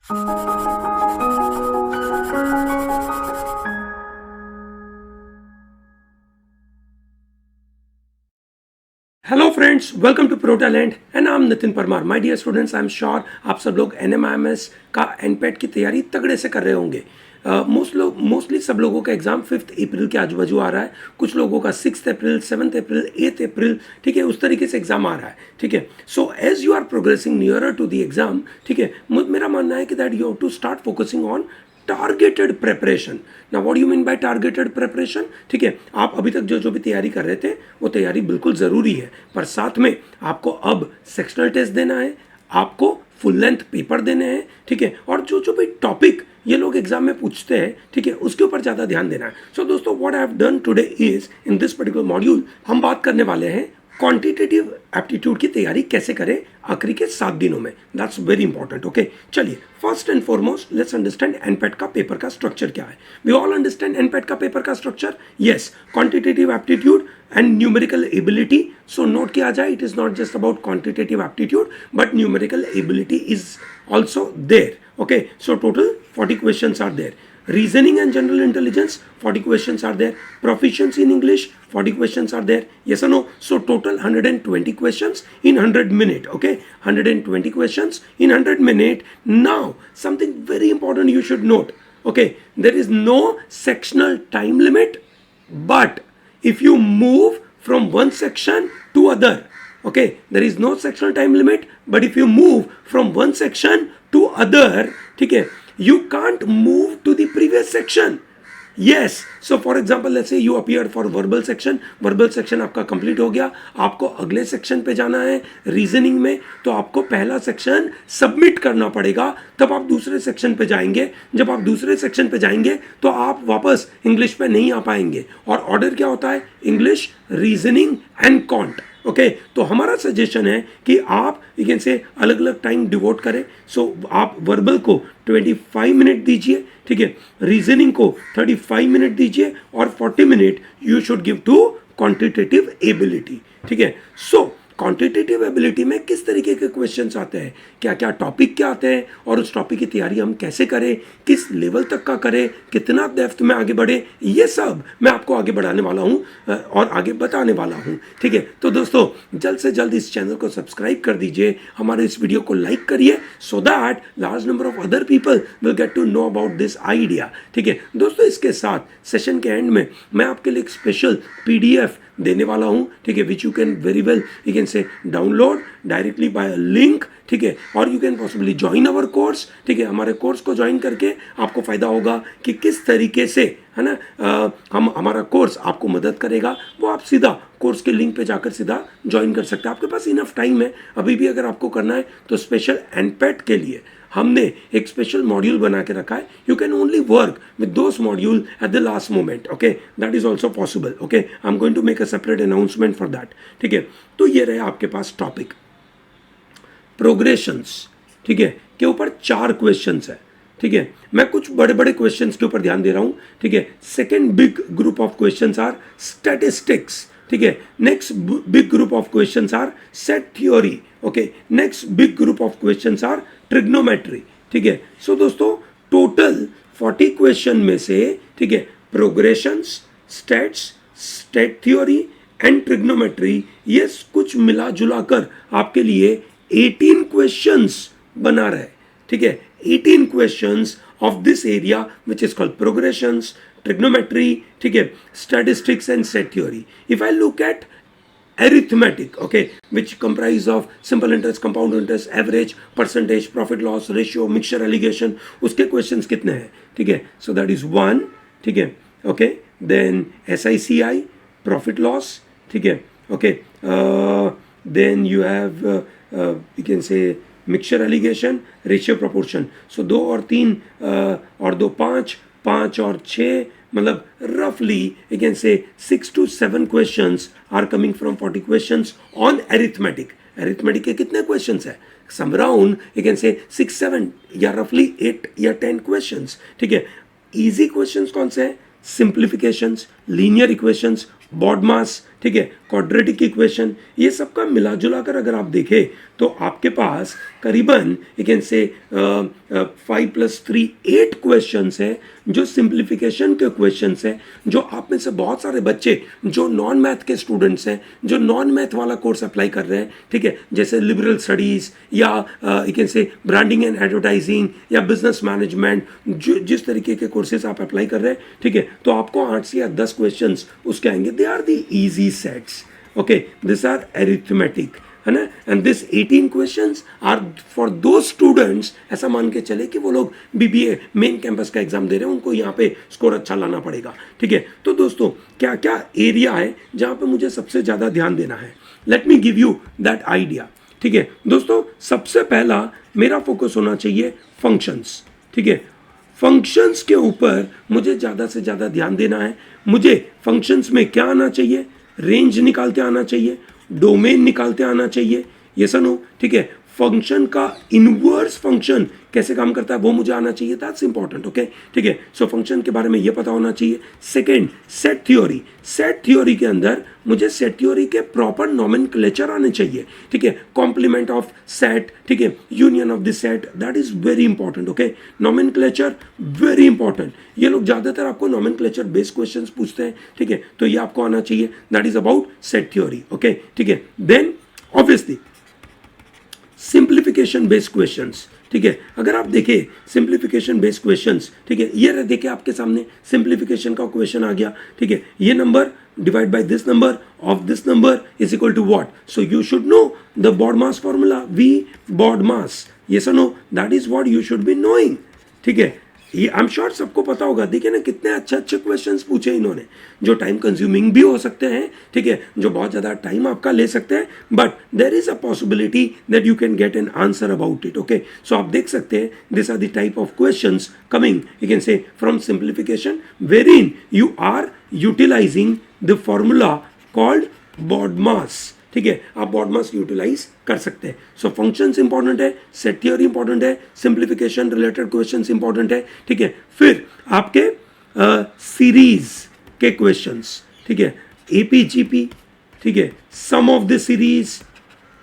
Hello friends, welcome to pro talent and I am Nitin Parmar. My dear students, I am sure आप सब लोग NMIMS का एनपेट की तैयारी तगड़े से कर रहे होंगे। मोस्टली सब लोगों का एग्जाम 5 अप्रैल के आजू बाजू आ रहा है। कुछ लोगों का 6 अप्रैल, 7 अप्रैल, 8 अप्रैल, ठीक है, उस तरीके से एग्जाम आ रहा है। ठीक है, so as you are progressing nearer to the exam, ठीक है, मेरा मानना है कि that you have to start focusing on targeted preparation. ना what you mean by targeted preparation? ठीक है, आप अभी तक जो भी तैयारी कर रहे थे वो तैयारी बिल्कुल ज़रूरी है, पर साथ में आपको अब सेक्शनल टेस्ट देना है, आपको फुल लेंथ पेपर देने हैं, ठीक है, और जो भी टॉपिक ये लोग एग्जाम में पूछते हैं, ठीक है, उसके ऊपर ज़्यादा ध्यान देना है। सो दोस्तों, what I have done today is in this particular module हम बात करने वाले हैं क्वांटिटेटिव एप्टीट्यूड की तैयारी कैसे करें आखिरी के 7 दिनों में। That's very important. ओके, चलिए, first and foremost let's understand NPAT का पेपर का स्ट्रक्चर क्या है। वी ऑल अंडरस्टैंड एनपेट का पेपर का structure. Yes, quantitative aptitude and numerical ability. So note किया जाए, it is not just about quantitative aptitude but numerical ability is also there. Okay, so total 40 questions are there. Reasoning and general intelligence, 40 questions are there. Proficiency in English, 40 questions are there. Yes or no? So total 120 questions in 100 minutes. Okay, 120 questions in 100 minutes. Now, something very important you should note. Okay, there is no sectional time limit, but if you move from one section to other, okay, there is no sectional time limit, but if you move from one section to other, ठीक है, you can't move to the previous section. Yes, so for example, let's say you appeared for verbal section आपका complete हो गया, आपको अगले section पे जाना है रीजनिंग में, तो आपको पहला सेक्शन सबमिट करना पड़ेगा, तब आप दूसरे सेक्शन पे जाएंगे। जब आप दूसरे सेक्शन पे जाएंगे तो आप वापस इंग्लिश पे नहीं आ पाएंगे, और ऑर्डर क्या होता है? English, reasoning and can't. Okay, तो हमारा सजेशन है कि आप यू कैन से अलग अलग टाइम डिवोट करें। सो आप वर्बल को 25 मिनट दीजिए, ठीक है, रीजनिंग को 35 मिनट दीजिए, और 40 minute you should give to quantitative ability. ठीक है, सो क्वांटिटेटिव एबिलिटी में किस तरीके के क्वेश्चंस आते हैं, क्या क्या टॉपिक क्या आते हैं, और उस टॉपिक की तैयारी हम कैसे करें, किस लेवल तक का करें, कितना डेप्थ में आगे बढ़े, ये सब मैं आपको आगे बढ़ाने वाला हूं और आगे बताने वाला हूं। ठीक है, तो दोस्तों, जल्द से जल्द इस चैनल को सब्सक्राइब कर दीजिए, हमारे इस वीडियो को लाइक करिए, so that large number of other people will get to know about this idea. ठीक है दोस्तों, इसके साथ सेशन के एंड में मैं आपके लिए एक स्पेशल PDF देने वाला हूं, ठीक है, which you can very well you can से डाउनलोड डायरेक्टली बाय लिंक। ठीक है, और you can possibly join our course. ठीक है, हमारे कोर्स को ज्वाइन करके आपको फायदा होगा कि किस तरीके से, है ना, हम हमारा कोर्स आपको मदद करेगा, वो आप सीधा कोर्स के लिंक पे जाकर सीधा ज्वाइन कर सकते हैं। आपके पास इनफ टाइम है अभी भी, अगर आपको करना है तो स्पेशल एनपेट के लिए हमने एक स्पेशल मॉड्यूल बना के रखा है। You can only work with those module at the last moment. Okay, that is also possible. Okay, I am going to make a separate announcement for that. ठीक है, तो ये रहे आपके पास टॉपिक प्रोग्रेशंस, ठीक है, के ऊपर 4 क्वेश्चंस है। ठीक है, मैं कुछ बड़े बड़े क्वेश्चंस के ऊपर ध्यान दे रहा हूं। ठीक है, second big group of questions are statistics. ठीक है, next big group of questions are set theory. Okay, next big group of questions are trigonometry. ठीक है, सो दोस्तों, टोटल 40 क्वेश्चन में से, ठीक है, progressions, stats, state theory and trigonometry, ये कुछ मिला जुला कर आपके लिए 18 क्वेश्चंस बना रहे। ठीक है, 18 questions of this area which is called progressions, trigonometry, ठीक है, statistics and set theory. If I look at arithmetic, okay, which comprise of simple interest, compound interest, average, percentage, profit loss ratio, mixture alligation, उसके questions कितने हैं? ठीक है, so that is 1, ठीक है, okay, then SICI, profit loss, ठीक है, okay, then you have you can say mixture alligation, ratio proportion. So 2 और 3 और 2 5, 5 और 6, मतलब roughly you can say 6 to 7 questions are coming from 40 questions on arithmetic. Arithmetic के कितने questions है? Some around you can say 6, 7 या roughly 8 या 10 questions. ठीक है, easy questions कौन से हैं? Simplifications, linear equations, BODMAS, ठीक है, क्वाड्रेटिक इक्वेशन, ये सब का मिला जुला कर अगर आप देखें तो आपके पास करीबन यू कैन से 5+3 8 क्वेश्चंस है जो सिंप्लीफिकेशन के क्वेश्चंस है, जो आप में से बहुत सारे बच्चे जो नॉन मैथ के स्टूडेंट्स हैं, जो नॉन मैथ वाला कोर्स अप्लाई कर रहे हैं, ठीक है, जैसे लिबरल स्टडीज़ या यू कैन से ब्रांडिंग एंड एडवर्टाइजिंग या बिजनेस मैनेजमेंट, जो जिस तरीके के कोर्सेज आप अप्लाई कर रहे हैं, ठीक है, तो आपको 8 से या 10 क्वेश्चंस उसके आएंगे. They are the easy sets. Okay, this are arithmetic, है ना. And this 18 questions are for those students, ऐसा मान के चले कि वो लोग बीबीए मेन कैंपस का एग्जाम दे रहे हैं, उनको यहाँ पे स्कोर अच्छा लाना पड़ेगा. ठीक है, तो दोस्तों क्या क्या एरिया है जहाँ पे मुझे सबसे ज़्यादा ध्यान देना है? Let me give you that idea. ठीक है दोस्तों, सबसे पहला मेरा फोकस होना चाहिए फंक्शंस. ठीक है, फंक्शंस के ऊपर मुझे ज़्यादा से ज़्यादा ध्यान देना है. मुझे फंक्शंस में क्या आना चाहिए? रेंज निकालते आना चाहिए, डोमेन निकालते आना चाहिए, ये नो. ठीक है, फंक्शन का इनवर्स फंक्शन कैसे काम करता है वो मुझे आना चाहिए. That's important. ओके, ठीक है, सो फंक्शन के बारे में ये पता होना चाहिए. Second, set theory. Set theory के अंदर मुझे सेट थ्योरी के प्रॉपर नॉमेनक्लेचर आने चाहिए. ठीक है, कॉम्प्लीमेंट ऑफ सेट, ठीक है, union of the set, that is very important. Okay, nomenclature very important. ये लोग ज्यादातर आपको नॉमेनक्लेचर बेस्ड क्वेश्चंस पूछते हैं. ठीक है, तो ये आपको आना चाहिए. That is about set theory. Okay, ठीक है, then obviously simplification based questions. ठीक है, अगर आप देखें सिंप्लीफिकेशन बेस्ड क्वेश्चंस, ठीक है, ये देखिए आपके सामने सिंप्लीफिकेशन का क्वेश्चन आ गया. ठीक है, ये number divide by this number of this number is equal to what? So you should know the bod formula, we BODMAS. ये know, that is what you should be knowing. ठीक है, ये आई am sure सबको पता होगा. देखिए ना कितने अच्छे अच्छे क्वेश्चंस पूछे इन्होंने, जो टाइम कंज्यूमिंग भी हो सकते हैं. ठीक है, जो बहुत ज़्यादा टाइम आपका ले सकते हैं, but there is a possibility that you can get an answer about it. Okay, so आप देख सकते हैं this are the type of questions coming, you can say from simplification, wherein you are utilizing the formula called BODMAS. ठीक है, आप BODMAS utilize कर सकते हैं. सो फंक्शंस इंपॉर्टेंट है, सेट थ्योरी इंपॉर्टेंट है, simplification related questions important है. ठीक है, फिर आपके सीरीज के क्वेश्चंस. ठीक है, एपीजीपी, ठीक है, सम ऑफ द सीरीज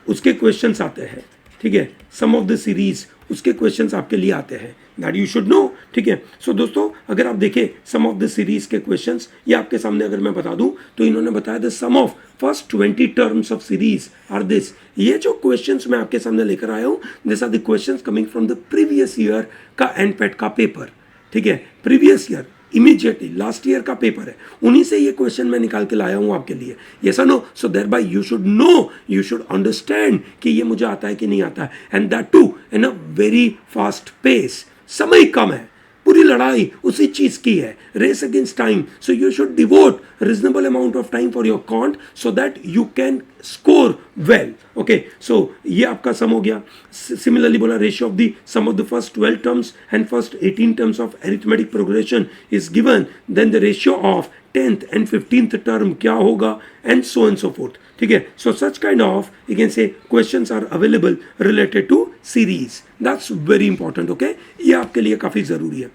उसके क्वेश्चंस आते हैं. ठीक है, सम ऑफ द सीरीज उसके क्वेश्चंस आपके लिए आते हैं, दैट यू शुड नो. ठीक है, सो दोस्तों अगर आप देखें सम ऑफ द सीरीज के क्वेश्चंस, ये आपके सामने अगर मैं बता दूं तो इन्होंने बताया the sum of first 20 terms of series are this. ये जो क्वेश्चंस मैं आपके सामने लेकर आया हूं, this are the questions coming from the previous year का एनपेट का पेपर. ठीक है, previous year immediately last year का पेपर है, उन्हीं से ये क्वेश्चन मैं निकाल के लाया हूं आपके लिए. यस और no? So thereby you should know, you should understand कि ये मुझे आता है कि नहीं आता है, and that too in a very fast pace. समय कम है, पूरी लड़ाई उसी चीज की है, race against time. So you should devote reasonable amount of time for your quant so that you can score well. Okay, so ये आपका सम हो गया. सिमिलरली बोला ratio of the sum of the first 12 terms and first 18 terms of arithmetic progression is given, then the ratio of 10th and 15th term क्या होगा, and so and so forth. ठीक है, so such kind of you can say questions are available related to series. That's very important. Okay, ये आपके लिए काफी जरूरी है.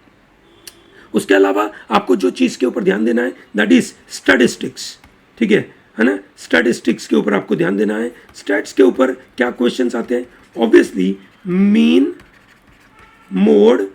उसके अलावा आपको जो चीज के ऊपर ध्यान देना है दैट इज स्टैटिस्टिक्स. ठीक है ना, स्टैटिस्टिक्स के ऊपर आपको ध्यान देना है. स्टैट्स के ऊपर क्या क्वेश्चंस आते हैं? ऑब्वियसली मीन, मोड,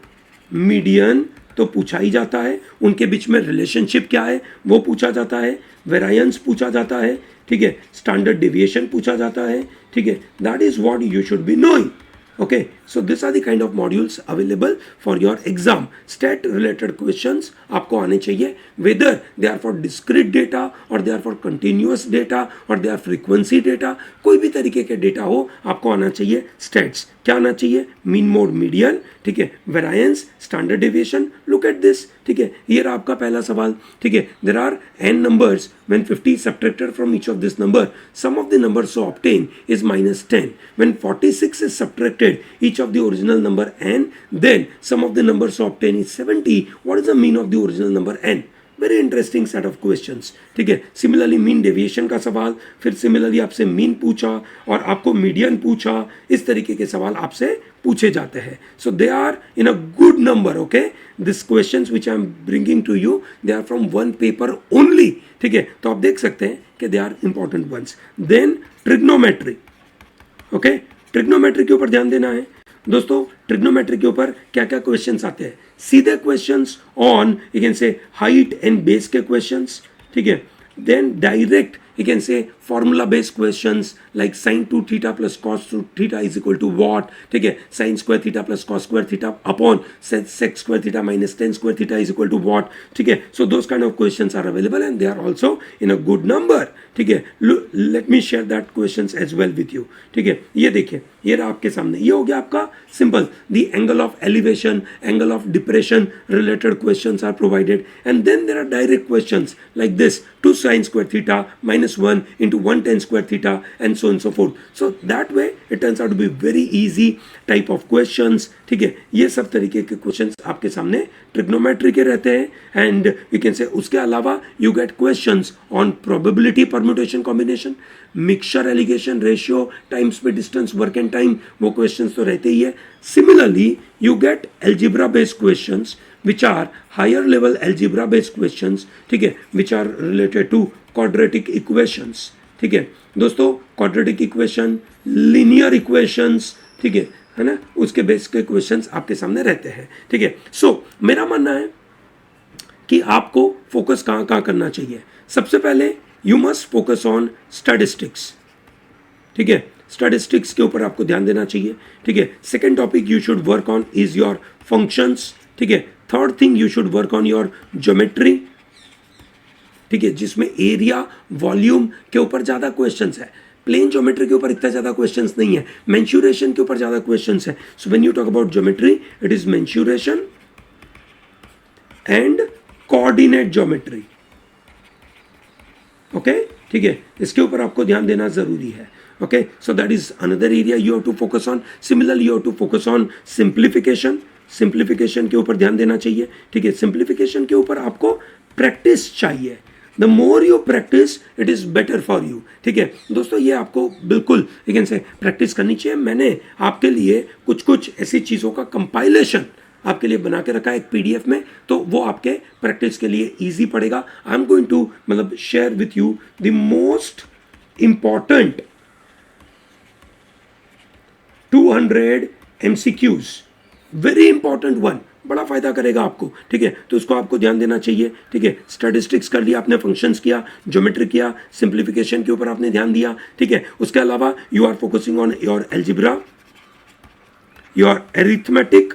मीडियन तो पूछा ही जाता है, उनके बीच में रिलेशनशिप क्या है वो पूछा जाता है, वेरिएंस पूछा जाता है. ठीक है, स्टैंडर्ड डेविएशन पूछा जाता है. ठीक है, that is what you should be knowing. Okay, so these are the kind of modules available for your exam. Stat related questions आपको आने चाहिए, whether they are for discrete data or they are for continuous data or they are frequency data. कोई भी तरीके के data हो आपको आना चाहिए. स्टैट्स क्या आना चाहिए? Mean, mode, median. ठीक है, variance, standard deviation. Look at this. ठीक है, ये रहा आपका पहला सवाल. ठीक है, there are n numbers. When 50 is subtracted from each of this number, sum of the numbers so obtained is -10. When 46 is subtracted each of the original number n, then sum of the numbers so obtained is 70. What is the mean of the original number n? Very interesting set of questions, ठीक है। Similarly mean deviation का सवाल, फिर similarly आपसे mean पूछा और आपको median पूछा, इस तरीके के सवाल आपसे पूछे जाते हैं. So they are in a good number. Okay, this questions which I am bringing to you they are from one paper only. ठीक है, तो आप देख सकते हैं कि they are important ones. Then trigonometry. Okay, trigonometry के ऊपर ध्यान देना है दोस्तों. ट्रिग्नोमेट्री के ऊपर क्या क्या क्वेश्चंस आते हैं? सीधे questions on you can say height and base के क्वेश्चंस. ठीक है, then direct you can say formula based questions like sin 2 theta plus cos 2 theta is equal to what. ठीक है, sin square theta plus cos square theta upon sec square theta minus tan square theta is equal to what. ठीक है, so those kind of questions are available and they are also in a good number. ठीक है, let me share that questions as well with you. ठीक है, ये देखिए, ये रहा आपके सामने. ये हो गया आपका simple. The angle of elevation, angle of depression related questions are provided and then there are direct questions like this 2 sin square theta minus 1 into 1 tan square theta and so on and so forth. So that way it turns out to be very easy type of questions. ठीक है, ये सब तरीके के questions आपके सामने trigonometry के रहते हैं एंड यू कैन से उसके अलावा you get questions on probability, permutation, combination, mixture, alligation, ratio, time, speed, distance, work and time, वो क्वेश्चंस तो रहते ही है. Similarly you get algebra based questions which are higher level algebra based questions. ठीक है, which are related to quadratic equations. ठीक है दोस्तों, quadratic equation, linear equations, ठीक है ना, उसके बेस के क्वेश्चंस आपके सामने रहते हैं. ठीक है, सो मेरा मानना है कि आपको फोकस कहाँ कहाँ करना चाहिए. सबसे पहले you must focus on statistics. ठीक है, स्टैटिस्टिक्स के ऊपर आपको ध्यान देना चाहिए. ठीक है, second topic you should work on is your functions. ठीक है, third thing you should work on your geometry. ठीक है, जिसमें एरिया, वॉल्यूम के ऊपर ज्यादा क्वेश्चंस है. प्लेन ज्योमेट्री के ऊपर इतना ज्यादा क्वेश्चंस नहीं है. मेंसुरेशन के ऊपर ज्यादा क्वेश्चंस है. So when you talk about geometry it is mensuration and coordinate geometry. Okay, ठीक है, इसके ऊपर आपको ध्यान देना जरूरी है. Okay, so that is another area you have to focus on. Similarly, you have to focus on simplification. Simplification के ऊपर ध्यान देना चाहिए. ठीक है, simplification के ऊपर आपको प्रैक्टिस चाहिए. The more you practice, it is better for you. ठीक है दोस्तों, ये आपको बिल्कुल लेकिन से प्रैक्टिस करनी चाहिए. मैंने आपके लिए कुछ कुछ ऐसी चीज़ों का कंपाइलेशन आपके लिए बना के रखा है एक पीडीएफ में, तो वो आपके प्रैक्टिस के लिए ईजी पड़ेगा. आई एम गोइंग टू मतलब share with you the most important 200 MCQs, very important one, बड़ा फायदा करेगा आपको. ठीक है, तो उसको आपको ध्यान देना चाहिए. ठीक है, स्टैटिस्टिक्स कर लिया आपने, फंक्शंस किया, ज्योमेट्री किया, सिंप्लीफिकेशन के ऊपर आपने ध्यान दिया. ठीक है, उसके अलावा you are focusing on your algebra, your arithmetic.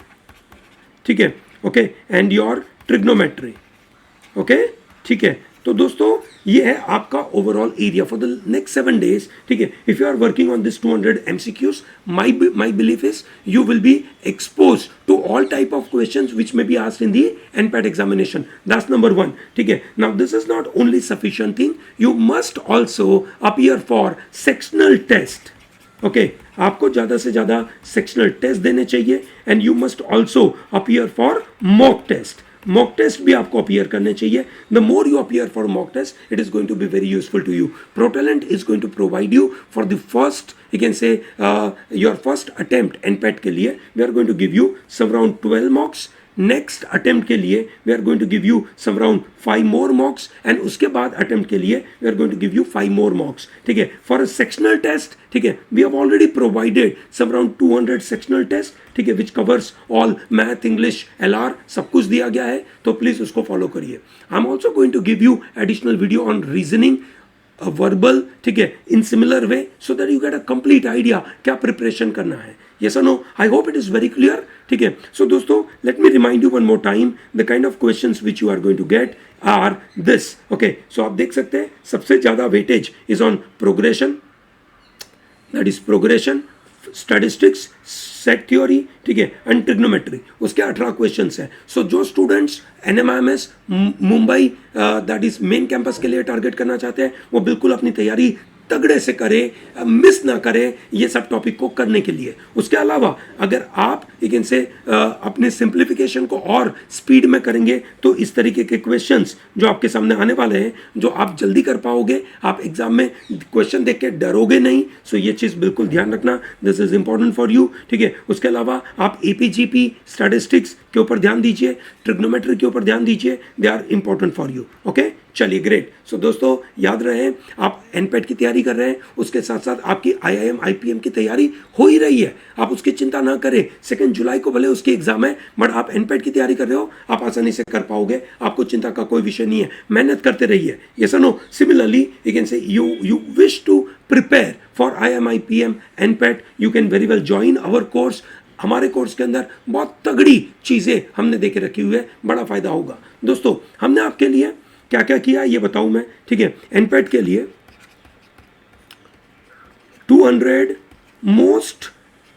ठीक है, okay, and your trigonometry. Okay, ठीक है, तो दोस्तों ये है आपका overall area for the next 7 days. ठीक है, if you are working on this 200 MCQs, my belief is you will be exposed to all type of questions which may be asked in the NPAT examination. That's number 1. ठीक है, now this is not only sufficient thing, you must also appear for sectional test. Okay, आपको ज़्यादा से ज़्यादा sectional test देने चाहिए and you must also appear for mock test. Mock test भी आपको अपीयर करने चाहिए. The more you appear for mock test it is going to be very useful to you. ProTalent is going to provide you for the first you can say your first attempt NPAT के लिए we are going to give you some around 12 mocks. Next attempt के लिए we are going to give you some around 5 more mocks and उसके बाद attempt के लिए we are going to give you 5 more mocks. ठीक है, for a sectional test. ठीक है, we have already provided some around 200 sectional test. ठीक है, which covers all math, English, LR, सब कुछ दिया गया है, तो प्लीज उसको फॉलो करिए. I am also going to give you additional video on reasoning, verbal. ठीक है, in similar way so that you get a complete idea क्या प्रिपरेशन करना है. Yes or no? I hope it is very clear. ठीक है, so दोस्तों let me remind you one more time the kind of questions which you are going to get are this. Okay, so आप देख सकते हैं सबसे ज़्यादा weightage is on progression, that is progression, statistics, set theory. ठीक है, and trigonometry. उसके 18 questions हैं. सो जो students NMIMS Mumbai that is main campus के लिए टारगेट करना चाहते हैं वो बिल्कुल अपनी तैयारी तगड़े से करें, मिस ना करें ये सब टॉपिक को करने के लिए। उसके अलावा अगर आप एक इनसे अपने सिंप्लीफिकेशन को और स्पीड में करेंगे तो इस तरीके के क्वेश्चंस जो आपके सामने आने वाले हैं जो आप जल्दी कर पाओगे, आप एग्जाम में क्वेश्चन देख के डरोगे नहीं। सो ये चीज़ बिल्कुल ध्यान रखना, this is important for you, ठीक है। उसके अलावा आप एपीजीपी स्टैटिस्टिक्स के ऊपर ध्यान दीजिए, ट्रिग्नोमेट्री के ऊपर ध्यान दीजिए, they are important for you. Okay, चलिए ग्रेट। सो दोस्तों याद रहे, आप एनपेट की तैयारी कर रहे हैं, उसके साथ साथ आपकी आईआईएम आईपीएम की तैयारी हो ही रही है, आप उसकी चिंता ना करें। 2 जुलाई को भले उसकी एग्जाम है, बट आप एनपेट की तैयारी कर रहे हो, आप आसानी से कर पाओगे, आपको चिंता का कोई विषय नहीं है। मेहनत करते रहिए। यस और no? Similarly you can say you wish to prepare for IIM IPM NPAT, you can very well join our course. हमारे कोर्स के अंदर बहुत तगड़ी चीज़ें हमने देके रखी हुई है, बड़ा फायदा होगा। दोस्तों हमने आपके लिए क्या क्या किया ये बताऊं मैं, ठीक है। एनपेट के लिए 200 most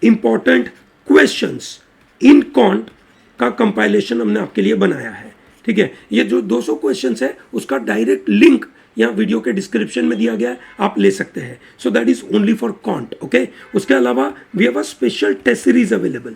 important questions in can't का कंपाइलेशन हमने आपके लिए बनाया है, ठीक है। ये जो 200 क्वेश्चंस है उसका डायरेक्ट लिंक यहाँ वीडियो के डिस्क्रिप्शन में दिया गया है, आप ले सकते हैं। So that is only for quant, okay. उसके अलावा we have a special test series available,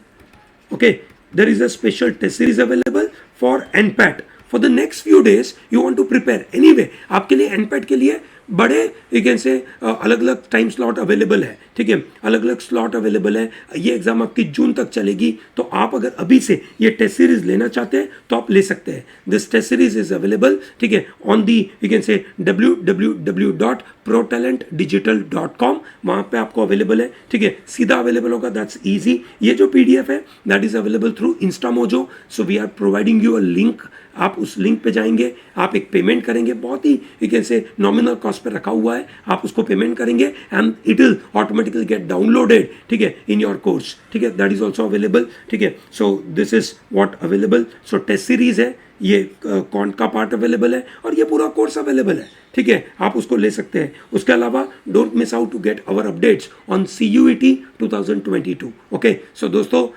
okay. There is a special test series available for NPAT. For the next few days you want to prepare anyway, आपके लिए एनपैट के लिए बड़े एक से अलग अलग टाइम स्लॉट अवेलेबल है, ठीक है। अलग अलग स्लॉट अवेलेबल है। ये एग्जाम आपकी जून तक चलेगी, तो आप अगर अभी से ये टेस्ट सीरीज लेना चाहते हैं तो आप ले सकते हैं। This test series is available, ठीक है, ऑन दी यू कैन से www.protalentdigital.com, वहाँ पे आपको अवेलेबल है, ठीक है। सीधा अवेलेबल होगा, दैट्स ईजी। ये जो PDF है that is available through Instamojo. So we are providing you a link, आप उस लिंक पे जाएंगे, आप एक पेमेंट करेंगे, बहुत ही you can say nominal cost पे रखा हुआ है, आप उसको पेमेंट करेंगे and it will automatically get downloaded, ठीक है, इन योर कोर्स, ठीक है। दैट इज ऑल्सो अवेलेबल, ठीक है। So this is what available. So test series है, ये कॉन्ट का पार्ट अवेलेबल है और ये पूरा कोर्स अवेलेबल है, ठीक है, आप उसको ले सकते हैं। उसके अलावा don't miss out to get our updates on CUET 2022, okay. So दोस्तों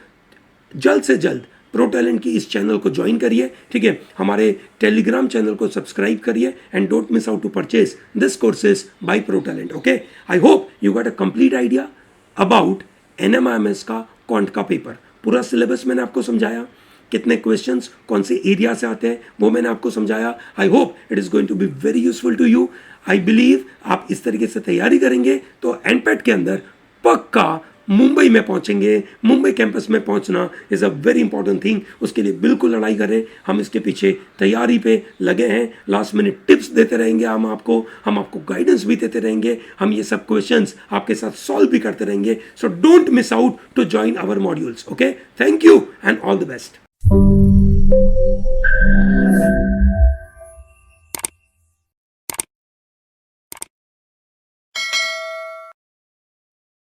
जल्द से जल्द प्रो टैलेंट की इस चैनल को ज्वाइन करिए, ठीक है। हमारे टेलीग्राम चैनल को सब्सक्राइब करिए and don't miss out to purchase this courses by pro talent, okay. I hope you got a complete idea about NMIMS का कॉन्ट का पेपर। पूरा सिलेबस मैंने आपको समझाया, कितने क्वेश्चंस कौन से एरिया से आते हैं वो मैंने आपको समझाया। I hope it is going to be very useful to you. I believe आप इस तरीके से तैयारी करेंगे तो एनपेट के अंदर पक्का मुंबई में पहुंचेंगे। मुंबई कैंपस में पहुंचना is a very important thing, उसके लिए बिल्कुल लड़ाई करें। हम इसके पीछे तैयारी पे लगे हैं, लास्ट मिनट टिप्स देते रहेंगे हम आपको गाइडेंस भी देते रहेंगे, हम ये सब क्वेश्चंस आपके साथ सॉल्व भी करते रहेंगे। So don't miss out to join our modules, okay. Thank you and all the best.